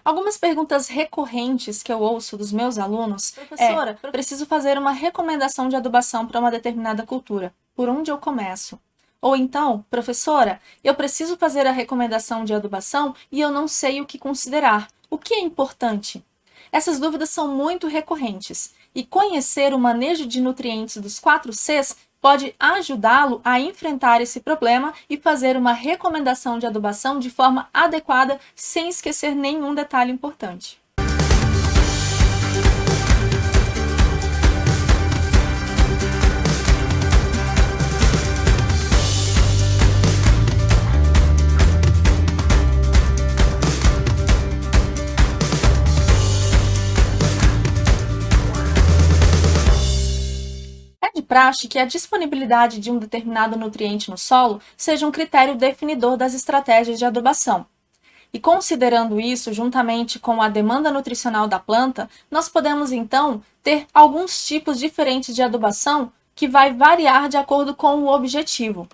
Algumas perguntas recorrentes que eu ouço dos meus alunos Professora, preciso fazer uma recomendação de adubação para uma determinada cultura. Por onde eu começo? Ou então, professora, eu preciso fazer a recomendação de adubação e eu não sei o que considerar. O que é importante? Essas dúvidas são muito recorrentes e conhecer o manejo de nutrientes dos 4 Cs pode ajudá-lo a enfrentar esse problema e fazer uma recomendação de adubação de forma adequada, sem esquecer nenhum detalhe importante. É de praxe que a disponibilidade de um determinado nutriente no solo seja um critério definidor das estratégias de adubação. E considerando isso, juntamente com a demanda nutricional da planta, nós podemos então ter alguns tipos diferentes de adubação que vai variar de acordo com o objetivo.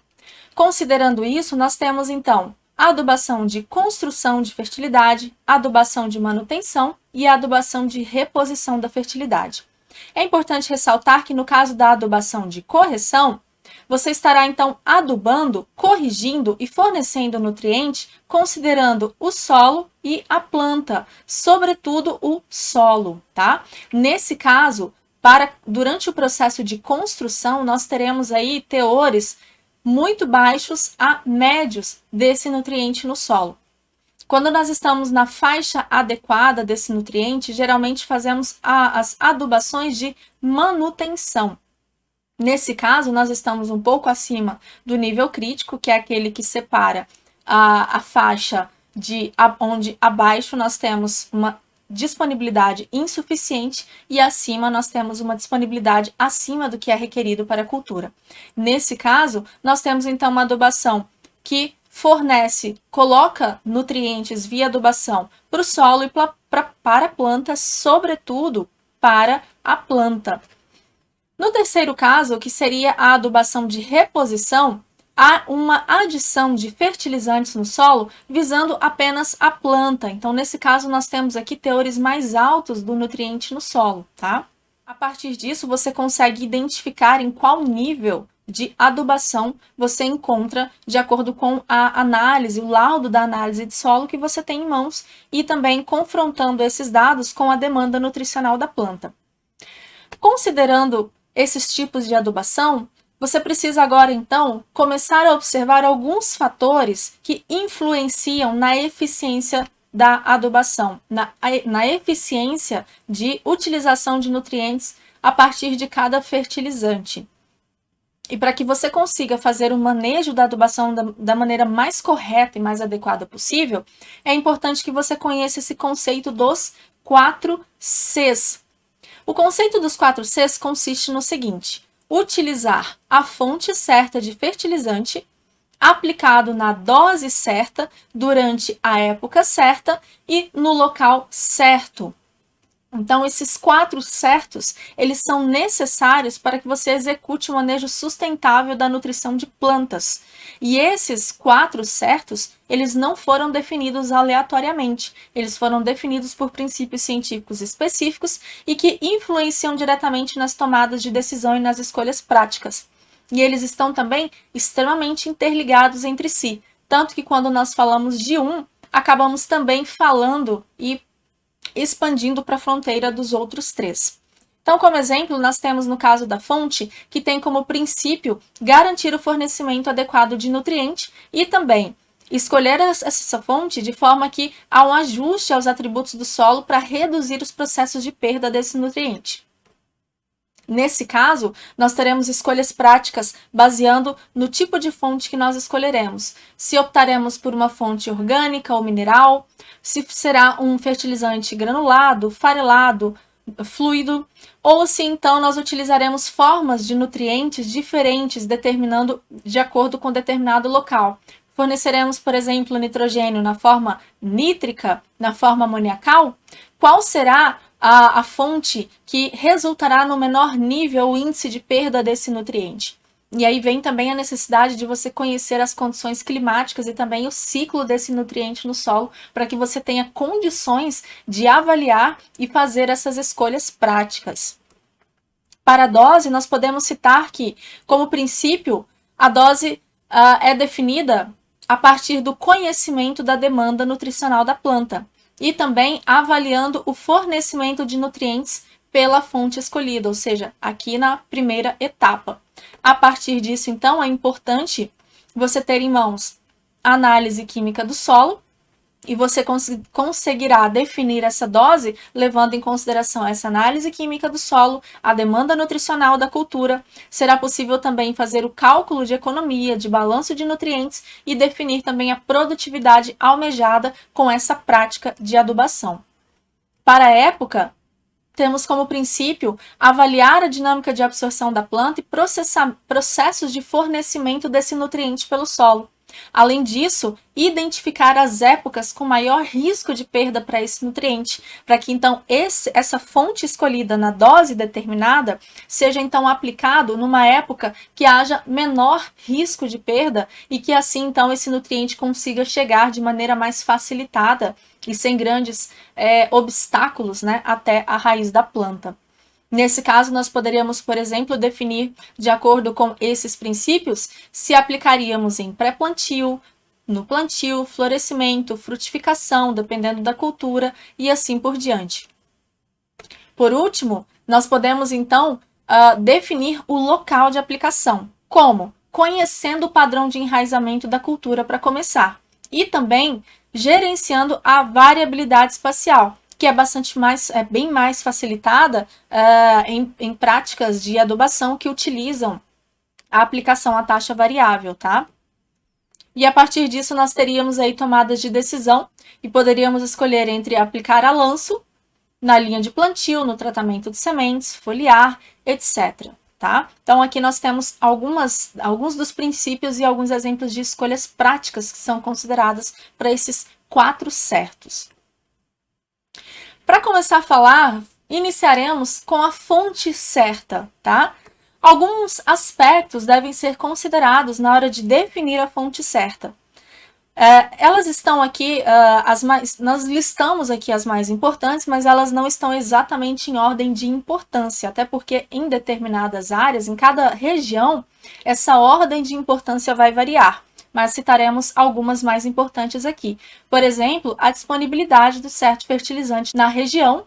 Considerando isso, nós temos então a adubação de construção de fertilidade, a adubação de manutenção e a adubação de reposição da fertilidade. É importante ressaltar que no caso da adubação de correção, você estará então adubando, corrigindo e fornecendo nutriente considerando o solo e a planta, sobretudo o solo, tá? Nesse caso, durante o processo de construção, nós teremos aí teores muito baixos a médios desse nutriente no solo. Quando nós estamos na faixa adequada desse nutriente, geralmente fazemos as adubações de manutenção. Nesse caso, nós estamos um pouco acima do nível crítico, que é aquele que separa a faixa de onde abaixo nós temos uma disponibilidade insuficiente e acima nós temos uma disponibilidade acima do que é requerido para a cultura. Nesse caso, nós temos então uma adubação que coloca nutrientes via adubação para o solo e para a planta, sobretudo para a planta. No terceiro caso, que seria a adubação de reposição, há uma adição de fertilizantes no solo visando apenas a planta. Então, nesse caso, nós temos aqui teores mais altos do nutriente no solo, tá? A partir disso, você consegue identificar em qual nível de adubação você encontra de acordo com a análise, o laudo da análise de solo que você tem em mãos e também confrontando esses dados com a demanda nutricional da planta. Considerando esses tipos de adubação, você precisa agora, então, começar a observar alguns fatores que influenciam na eficiência da adubação, na eficiência de utilização de nutrientes a partir de cada fertilizante. E para que você consiga fazer o manejo da adubação da maneira mais correta e mais adequada possível, é importante que você conheça esse conceito dos 4 Cs. O conceito dos 4 Cs consiste no seguinte: utilizar a fonte certa de fertilizante, aplicado na dose certa, durante a época certa e no local certo. Então, esses 4 certos, eles são necessários para que você execute um manejo sustentável da nutrição de plantas. E esses 4 certos, eles não foram definidos aleatoriamente. Eles foram definidos por princípios científicos específicos e que influenciam diretamente nas tomadas de decisão e nas escolhas práticas. E eles estão também extremamente interligados entre si. Tanto que quando nós falamos de um, acabamos também falando e expandindo para a fronteira dos outros 3. Então, como exemplo, nós temos no caso da fonte, que tem como princípio garantir o fornecimento adequado de nutriente e também escolher essa fonte de forma que há um ajuste aos atributos do solo para reduzir os processos de perda desse nutriente. Nesse caso, nós teremos escolhas práticas baseando no tipo de fonte que nós escolheremos. Se optaremos por uma fonte orgânica ou mineral, se será um fertilizante granulado, farelado, fluido, ou se então nós utilizaremos formas de nutrientes diferentes determinando de acordo com determinado local. Forneceremos, por exemplo, nitrogênio na forma nítrica, na forma amoniacal? Qual será a fonte que resultará no menor nível o índice de perda desse nutriente? E aí vem também a necessidade de você conhecer as condições climáticas e também o ciclo desse nutriente no solo, para que você tenha condições de avaliar e fazer essas escolhas práticas. Para a dose, nós podemos citar que, como princípio, a dose é definida a partir do conhecimento da demanda nutricional da planta e também avaliando o fornecimento de nutrientes pela fonte escolhida, ou seja, aqui na primeira etapa. A partir disso, então, é importante você ter em mãos a análise química do solo e você conseguirá definir essa dose levando em consideração essa análise química do solo, a demanda nutricional da cultura. Será possível também fazer o cálculo de economia, de balanço de nutrientes e definir também a produtividade almejada com essa prática de adubação. Para a época, temos como princípio avaliar a dinâmica de absorção da planta e processos de fornecimento desse nutriente pelo solo. Além disso, identificar as épocas com maior risco de perda para esse nutriente, para que então essa fonte escolhida na dose determinada seja então aplicado numa época que haja menor risco de perda e que assim então esse nutriente consiga chegar de maneira mais facilitada e sem grandes obstáculos, né, até a raiz da planta. Nesse caso, nós poderíamos, por exemplo, definir, de acordo com esses princípios, se aplicaríamos em pré-plantio, no plantio, florescimento, frutificação, dependendo da cultura, e assim por diante. Por último, nós podemos, então, definir o local de aplicação. Como? Conhecendo o padrão de enraizamento da cultura para começar. E também gerenciando a variabilidade espacial, que é bem mais facilitada em práticas de adubação que utilizam a aplicação à taxa variável, tá? E a partir disso nós teríamos aí tomadas de decisão e poderíamos escolher entre aplicar a lanço, na linha de plantio, no tratamento de sementes, foliar, etc. Tá? Então aqui nós temos alguns dos princípios e alguns exemplos de escolhas práticas que são consideradas para esses 4 certos. Para começar a falar, iniciaremos com a fonte certa, tá? Alguns aspectos devem ser considerados na hora de definir a fonte certa. Elas estão aqui, nós listamos aqui as mais importantes, mas elas não estão exatamente em ordem de importância, até porque em determinadas áreas, em cada região, essa ordem de importância vai variar. Mas citaremos algumas mais importantes aqui. Por exemplo, a disponibilidade do certo fertilizante na região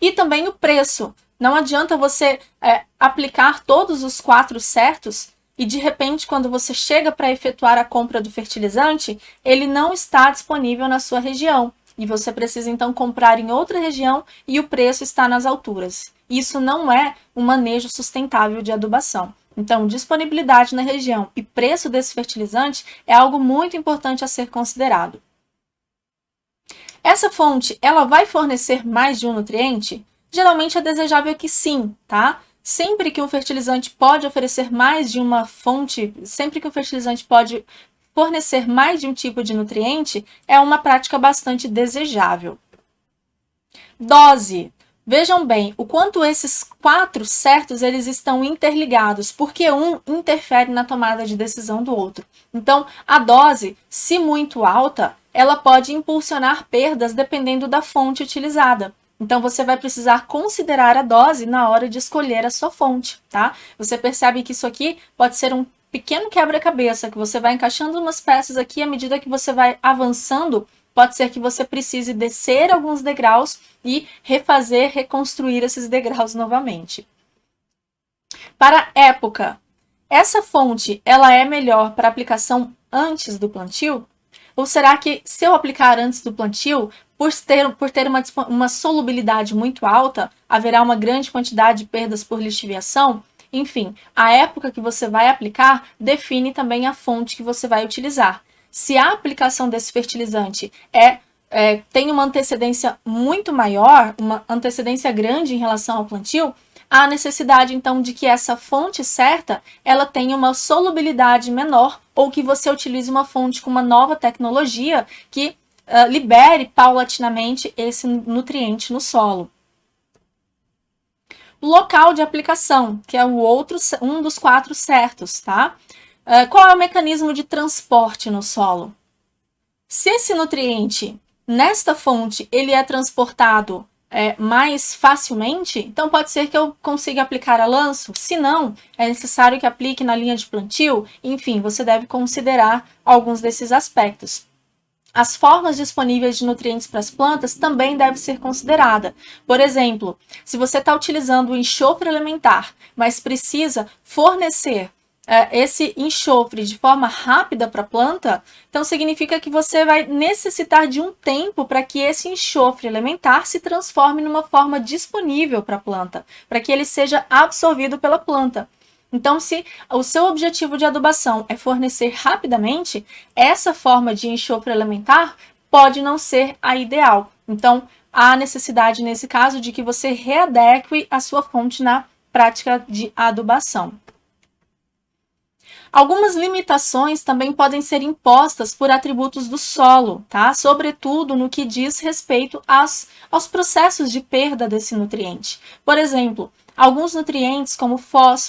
e também o preço. Não adianta você aplicar todos os 4 certos e, de repente, quando você chega para efetuar a compra do fertilizante, ele não está disponível na sua região. E você precisa, então, comprar em outra região e o preço está nas alturas. Isso não é um manejo sustentável de adubação. Então, disponibilidade na região e preço desse fertilizante é algo muito importante a ser considerado. Essa fonte, ela vai fornecer mais de um nutriente? Geralmente é desejável que sim, tá? Sempre que um fertilizante pode oferecer mais de uma fonte, sempre que o fertilizante pode fornecer mais de um tipo de nutriente, é uma prática bastante desejável. Dose. Vejam bem o quanto esses 4 certos eles estão interligados, porque um interfere na tomada de decisão do outro. Então, a dose, se muito alta, ela pode impulsionar perdas dependendo da fonte utilizada. Então, você vai precisar considerar a dose na hora de escolher a sua fonte, tá? Você percebe que isso aqui pode ser um pequeno quebra-cabeça, que você vai encaixando umas peças aqui à medida que você vai avançando. Pode ser que você precise descer alguns degraus e reconstruir esses degraus novamente. Para época, essa fonte ela é melhor para aplicação antes do plantio? Ou será que se eu aplicar antes do plantio, por ter uma solubilidade muito alta, haverá uma grande quantidade de perdas por lixiviação? Enfim, a época que você vai aplicar define também a fonte que você vai utilizar. Se a aplicação desse fertilizante tem uma antecedência muito maior, uma antecedência grande em relação ao plantio, há necessidade, então, de que essa fonte certa ela tenha uma solubilidade menor ou que você utilize uma fonte com uma nova tecnologia que libere paulatinamente esse nutriente no solo. Local de aplicação, que é um dos 4 certos, tá? Qual é o mecanismo de transporte no solo? Se esse nutriente, nesta fonte, ele é transportado mais facilmente, então pode ser que eu consiga aplicar a lanço. Se não, é necessário que aplique na linha de plantio. Enfim, você deve considerar alguns desses aspectos. As formas disponíveis de nutrientes para as plantas também devem ser consideradas. Por exemplo, se você está utilizando o enxofre elementar, mas precisa fornecer esse enxofre de forma rápida para a planta, então significa que você vai necessitar de um tempo para que esse enxofre elementar se transforme numa forma disponível para a planta, para que ele seja absorvido pela planta. Então, se o seu objetivo de adubação é fornecer rapidamente, essa forma de enxofre elementar pode não ser a ideal. Então, há necessidade, nesse caso, de que você readeque a sua fonte na prática de adubação. Algumas limitações também podem ser impostas por atributos do solo, tá? Sobretudo no que diz respeito aos processos de perda desse nutriente. Por exemplo, alguns nutrientes como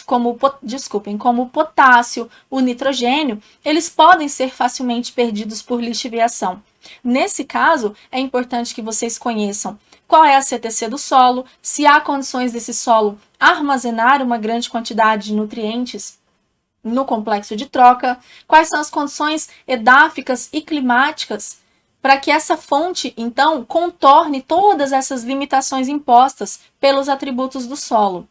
como o potássio, o nitrogênio, eles podem ser facilmente perdidos por lixiviação. Nesse caso, é importante que vocês conheçam qual é a CTC do solo, se há condições desse solo armazenar uma grande quantidade de nutrientes no complexo de troca, quais são as condições edáficas e climáticas para que essa fonte, então, contorne todas essas limitações impostas pelos atributos do solo.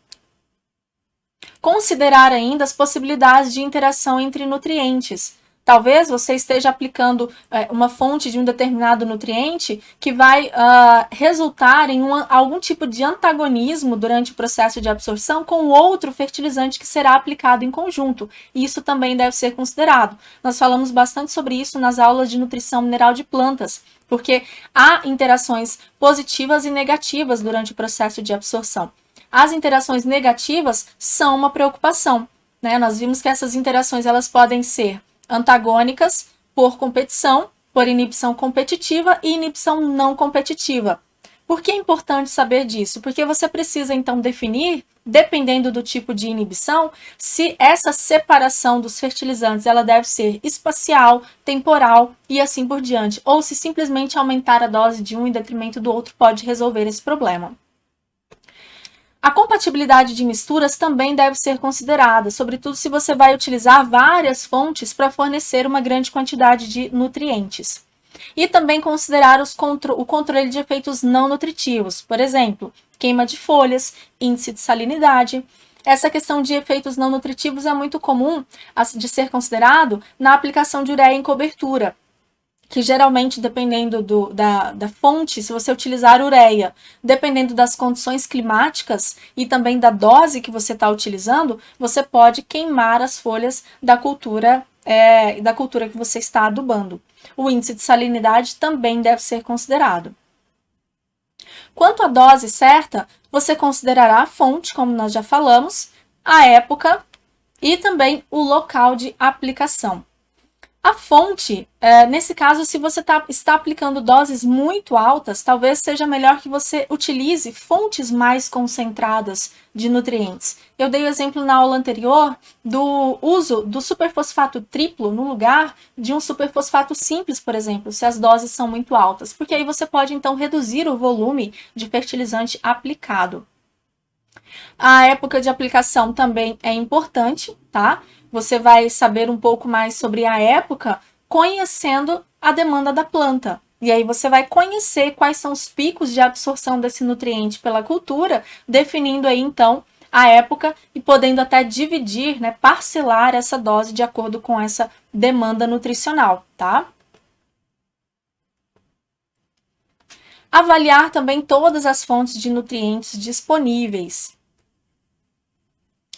Considerar ainda as possibilidades de interação entre nutrientes. Talvez você esteja aplicando uma fonte de um determinado nutriente que vai resultar em algum tipo de antagonismo durante o processo de absorção com outro fertilizante que será aplicado em conjunto. E isso também deve ser considerado. Nós falamos bastante sobre isso nas aulas de nutrição mineral de plantas, porque há interações positivas e negativas durante o processo de absorção. As interações negativas são uma preocupação, né? Nós vimos que essas interações elas podem ser antagônicas por competição, por inibição competitiva e inibição não competitiva. Por que é importante saber disso? Porque você precisa então definir, dependendo do tipo de inibição, se essa separação dos fertilizantes ela deve ser espacial, temporal e assim por diante, ou se simplesmente aumentar a dose de um em detrimento do outro pode resolver esse problema. A compatibilidade de misturas também deve ser considerada, sobretudo se você vai utilizar várias fontes para fornecer uma grande quantidade de nutrientes. E também considerar o controle de efeitos não nutritivos, por exemplo, queima de folhas, índice de salinidade. Essa questão de efeitos não nutritivos é muito comum de ser considerado na aplicação de ureia em cobertura, que geralmente, dependendo da fonte, se você utilizar ureia, dependendo das condições climáticas e também da dose que você está utilizando, você pode queimar as folhas da cultura que você está adubando. O índice de salinidade também deve ser considerado. Quanto à dose certa, você considerará a fonte, como nós já falamos, a época e também o local de aplicação. A fonte, nesse caso, se você está aplicando doses muito altas, talvez seja melhor que você utilize fontes mais concentradas de nutrientes. Eu dei o exemplo na aula anterior do uso do superfosfato triplo no lugar de um superfosfato simples, por exemplo, se as doses são muito altas, porque aí você pode então reduzir o volume de fertilizante aplicado. A época de aplicação também é importante, tá? Você vai saber um pouco mais sobre a época conhecendo a demanda da planta. E aí você vai conhecer quais são os picos de absorção desse nutriente pela cultura, definindo aí então a época e podendo até dividir, né, parcelar essa dose de acordo com essa demanda nutricional, tá? Avaliar também todas as fontes de nutrientes disponíveis.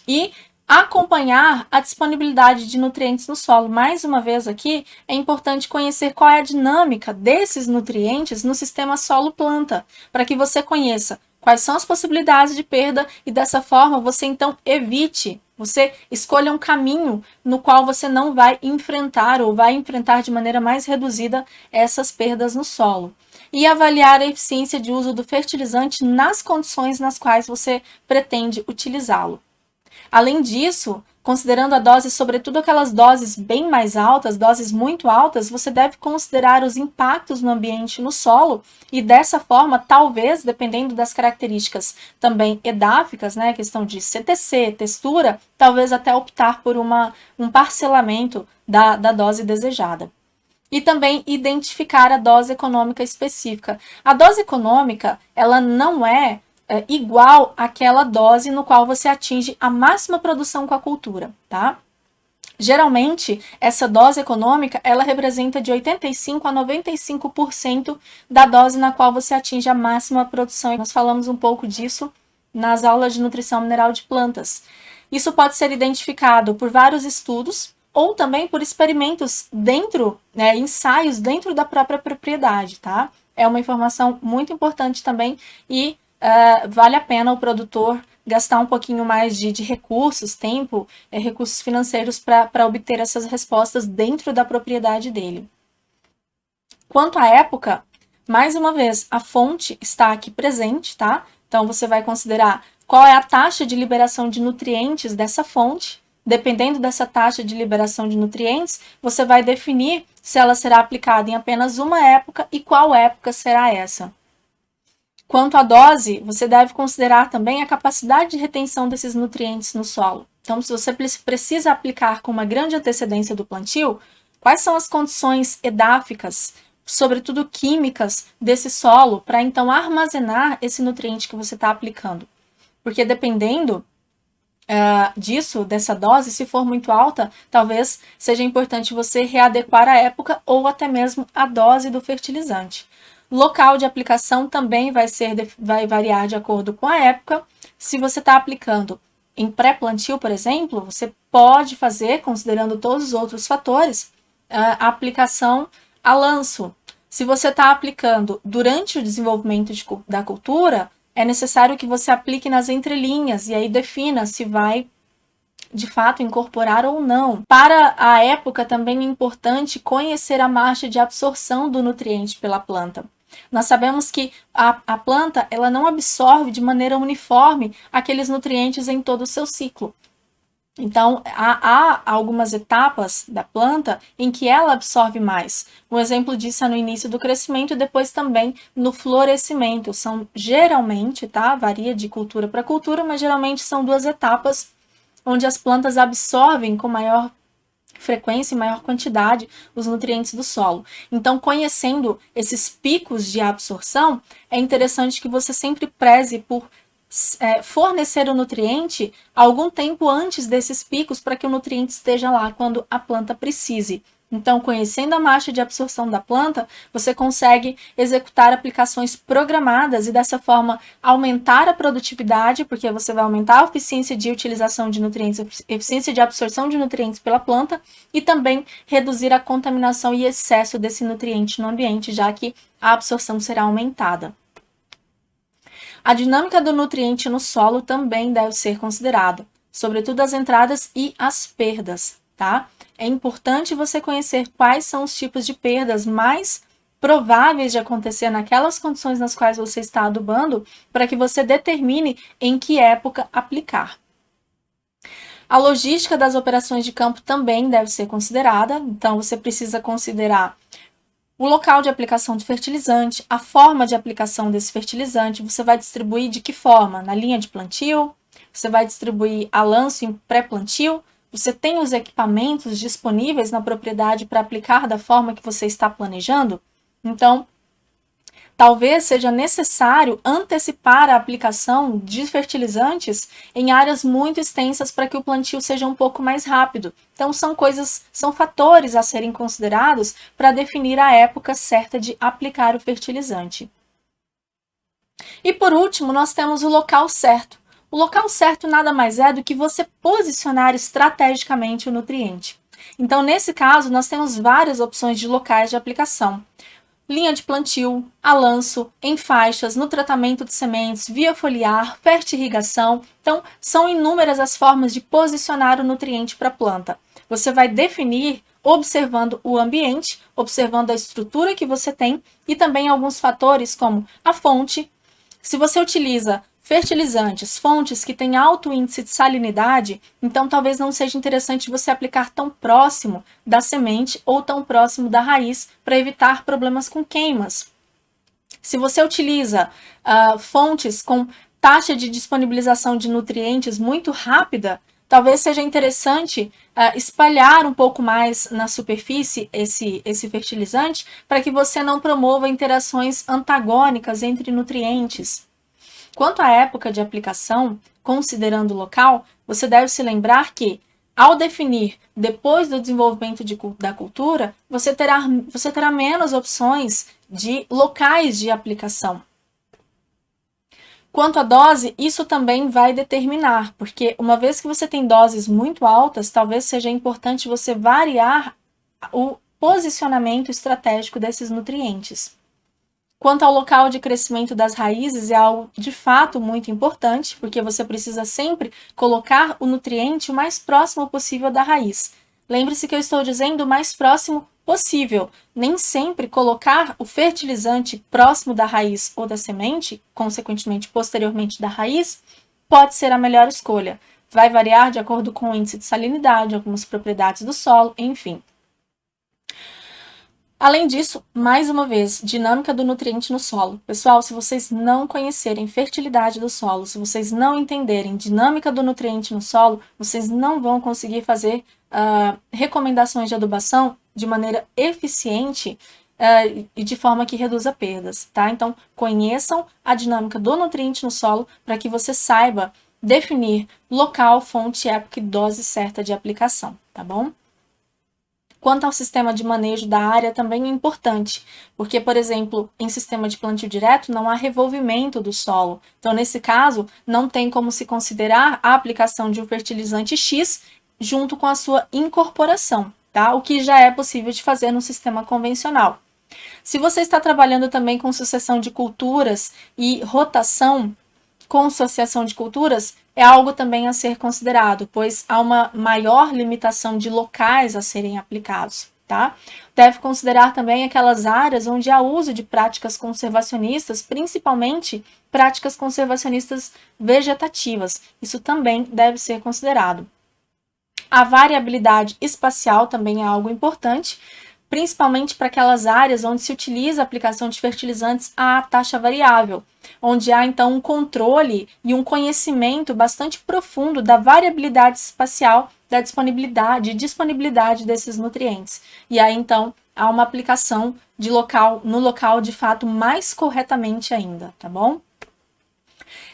E acompanhar a disponibilidade de nutrientes no solo. Mais uma vez aqui, é importante conhecer qual é a dinâmica desses nutrientes no sistema solo-planta, para que você conheça quais são as possibilidades de perda e dessa forma você então evite, você escolha um caminho no qual você não vai enfrentar ou vai enfrentar de maneira mais reduzida essas perdas no solo. e avaliar a eficiência de uso do fertilizante nas condições nas quais você pretende utilizá-lo. Além disso, considerando a dose, sobretudo aquelas doses bem mais altas, doses muito altas, você deve considerar os impactos no ambiente, no solo, e dessa forma, talvez, dependendo das características também edáficas, né, questão de CTC, textura, talvez até optar por um parcelamento da dose desejada. E também identificar a dose econômica específica. A dose econômica, ela não é igual àquela dose no qual você atinge a máxima produção com a cultura, tá? Geralmente, essa dose econômica, ela representa de 85% a 95% da dose na qual você atinge a máxima produção. Nós falamos um pouco disso nas aulas de nutrição mineral de plantas. Isso pode ser identificado por vários estudos ou também por experimentos dentro, ensaios dentro da própria propriedade, tá? É uma informação muito importante também e vale a pena o produtor gastar um pouquinho mais de recursos, tempo, recursos financeiros para obter essas respostas dentro da propriedade dele. Quanto à época, mais uma vez, a fonte está aqui presente, tá? Então, você vai considerar qual é a taxa de liberação de nutrientes dessa fonte. Dependendo dessa taxa de liberação de nutrientes, você vai definir se ela será aplicada em apenas uma época e qual época será essa. Quanto à dose, você deve considerar também a capacidade de retenção desses nutrientes no solo. Então, se você precisa aplicar com uma grande antecedência do plantio, quais são as condições edáficas, sobretudo químicas, desse solo, para então armazenar esse nutriente que você está aplicando? Porque dependendo disso, dessa dose, se for muito alta, talvez seja importante você readequar a época ou até mesmo a dose do fertilizante. Local de aplicação também vai variar de acordo com a época. Se você está aplicando em pré-plantio, por exemplo, você pode fazer, considerando todos os outros fatores, a aplicação a lanço. Se você está aplicando durante o desenvolvimento da cultura, é necessário que você aplique nas entrelinhas e aí defina se vai, de fato, incorporar ou não. Para a época, também é importante conhecer a marcha de absorção do nutriente pela planta. Nós sabemos que a planta ela não absorve de maneira uniforme aqueles nutrientes em todo o seu ciclo. Então, há algumas etapas da planta em que ela absorve mais. Um exemplo disso é no início do crescimento e depois também no florescimento. São geralmente, tá? Varia de cultura para cultura, mas geralmente são 2 etapas onde as plantas absorvem com maior frequência e maior quantidade os nutrientes do solo. Então, conhecendo esses picos de absorção, é interessante que você sempre preze por fornecer o nutriente algum tempo antes desses picos para que o nutriente esteja lá quando a planta precise. Então, conhecendo a marcha de absorção da planta, você consegue executar aplicações programadas e dessa forma aumentar a produtividade, porque você vai aumentar a eficiência de utilização de nutrientes, eficiência de absorção de nutrientes pela planta e também reduzir a contaminação e excesso desse nutriente no ambiente, já que a absorção será aumentada. A dinâmica do nutriente no solo também deve ser considerada, sobretudo as entradas e as perdas, tá? É importante você conhecer quais são os tipos de perdas mais prováveis de acontecer naquelas condições nas quais você está adubando, para que você determine em que época aplicar. A logística das operações de campo também deve ser considerada, então você precisa considerar o local de aplicação do fertilizante, a forma de aplicação desse fertilizante, você vai distribuir de que forma? Na linha de plantio? Você vai distribuir a lanço em pré-plantio? Você tem os equipamentos disponíveis na propriedade para aplicar da forma que você está planejando? Então, talvez seja necessário antecipar a aplicação de fertilizantes em áreas muito extensas para que o plantio seja um pouco mais rápido. Então, são fatores a serem considerados para definir a época certa de aplicar o fertilizante. E por último, nós temos o local certo. O local certo nada mais é do que você posicionar estrategicamente o nutriente. Então, nesse caso, nós temos várias opções de locais de aplicação. Linha de plantio, a lanço, em faixas, no tratamento de sementes, via foliar, fertirrigação. Então, são inúmeras as formas de posicionar o nutriente para a planta. Você vai definir observando o ambiente, observando a estrutura que você tem e também alguns fatores como a fonte. Se você utiliza fertilizantes, fontes que têm alto índice de salinidade, então talvez não seja interessante você aplicar tão próximo da semente ou tão próximo da raiz para evitar problemas com queimas. Se você utiliza fontes com taxa de disponibilização de nutrientes muito rápida, talvez seja interessante espalhar um pouco mais na superfície esse fertilizante para que você não promova interações antagônicas entre nutrientes. Quanto à época de aplicação, considerando o local, você deve se lembrar que, ao definir depois do desenvolvimento da cultura, você terá menos opções de locais de aplicação. Quanto à dose, isso também vai determinar, porque uma vez que você tem doses muito altas, talvez seja importante você variar o posicionamento estratégico desses nutrientes. Quanto ao local de crescimento das raízes, é algo de fato muito importante, porque você precisa sempre colocar o nutriente o mais próximo possível da raiz. Lembre-se que eu estou dizendo o mais próximo possível. Nem sempre colocar o fertilizante próximo da raiz ou da semente, consequentemente posteriormente da raiz, pode ser a melhor escolha. Vai variar de acordo com o índice de salinidade, algumas propriedades do solo, enfim. Além disso, mais uma vez, dinâmica do nutriente no solo. Pessoal, se vocês não conhecerem fertilidade do solo, se vocês não entenderem dinâmica do nutriente no solo, vocês não vão conseguir fazer recomendações de adubação de maneira eficiente e de forma que reduza perdas, tá? Então, conheçam a dinâmica do nutriente no solo para que você saiba definir local, fonte, época e dose certa de aplicação, tá bom? Quanto ao sistema de manejo da área, também é importante, porque, por exemplo, em sistema de plantio direto, não há revolvimento do solo. Então, nesse caso, não tem como se considerar a aplicação de um fertilizante X junto com a sua incorporação, tá? O que já é possível de fazer no sistema convencional. Se você está trabalhando também com sucessão de culturas e rotação com associação de culturas, é algo também a ser considerado, pois há uma maior limitação de locais a serem aplicados, tá? Deve considerar também aquelas áreas onde há uso de práticas conservacionistas, principalmente práticas conservacionistas vegetativas. Isso também deve ser considerado. A variabilidade espacial também é algo importante, principalmente para aquelas áreas onde se utiliza a aplicação de fertilizantes a taxa variável, onde há então um controle e um conhecimento bastante profundo da variabilidade espacial, da disponibilidade desses nutrientes. E aí então há uma aplicação no local de fato mais corretamente ainda, tá bom?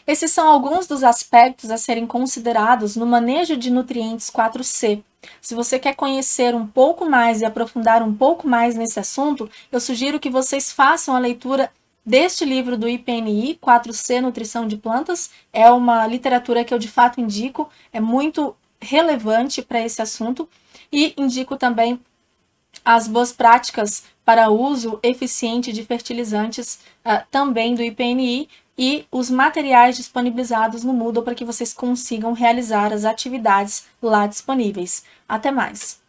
Esses são alguns dos aspectos a serem considerados no manejo de nutrientes 4C. Se você quer conhecer um pouco mais e aprofundar um pouco mais nesse assunto, eu sugiro que vocês façam a leitura deste livro do IPNI, 4C Nutrição de Plantas. É uma literatura que eu de fato indico, é muito relevante para esse assunto, e indico também as boas práticas para uso eficiente de fertilizantes também do IPNI e os materiais disponibilizados no Moodle para que vocês consigam realizar as atividades lá disponíveis. Até mais!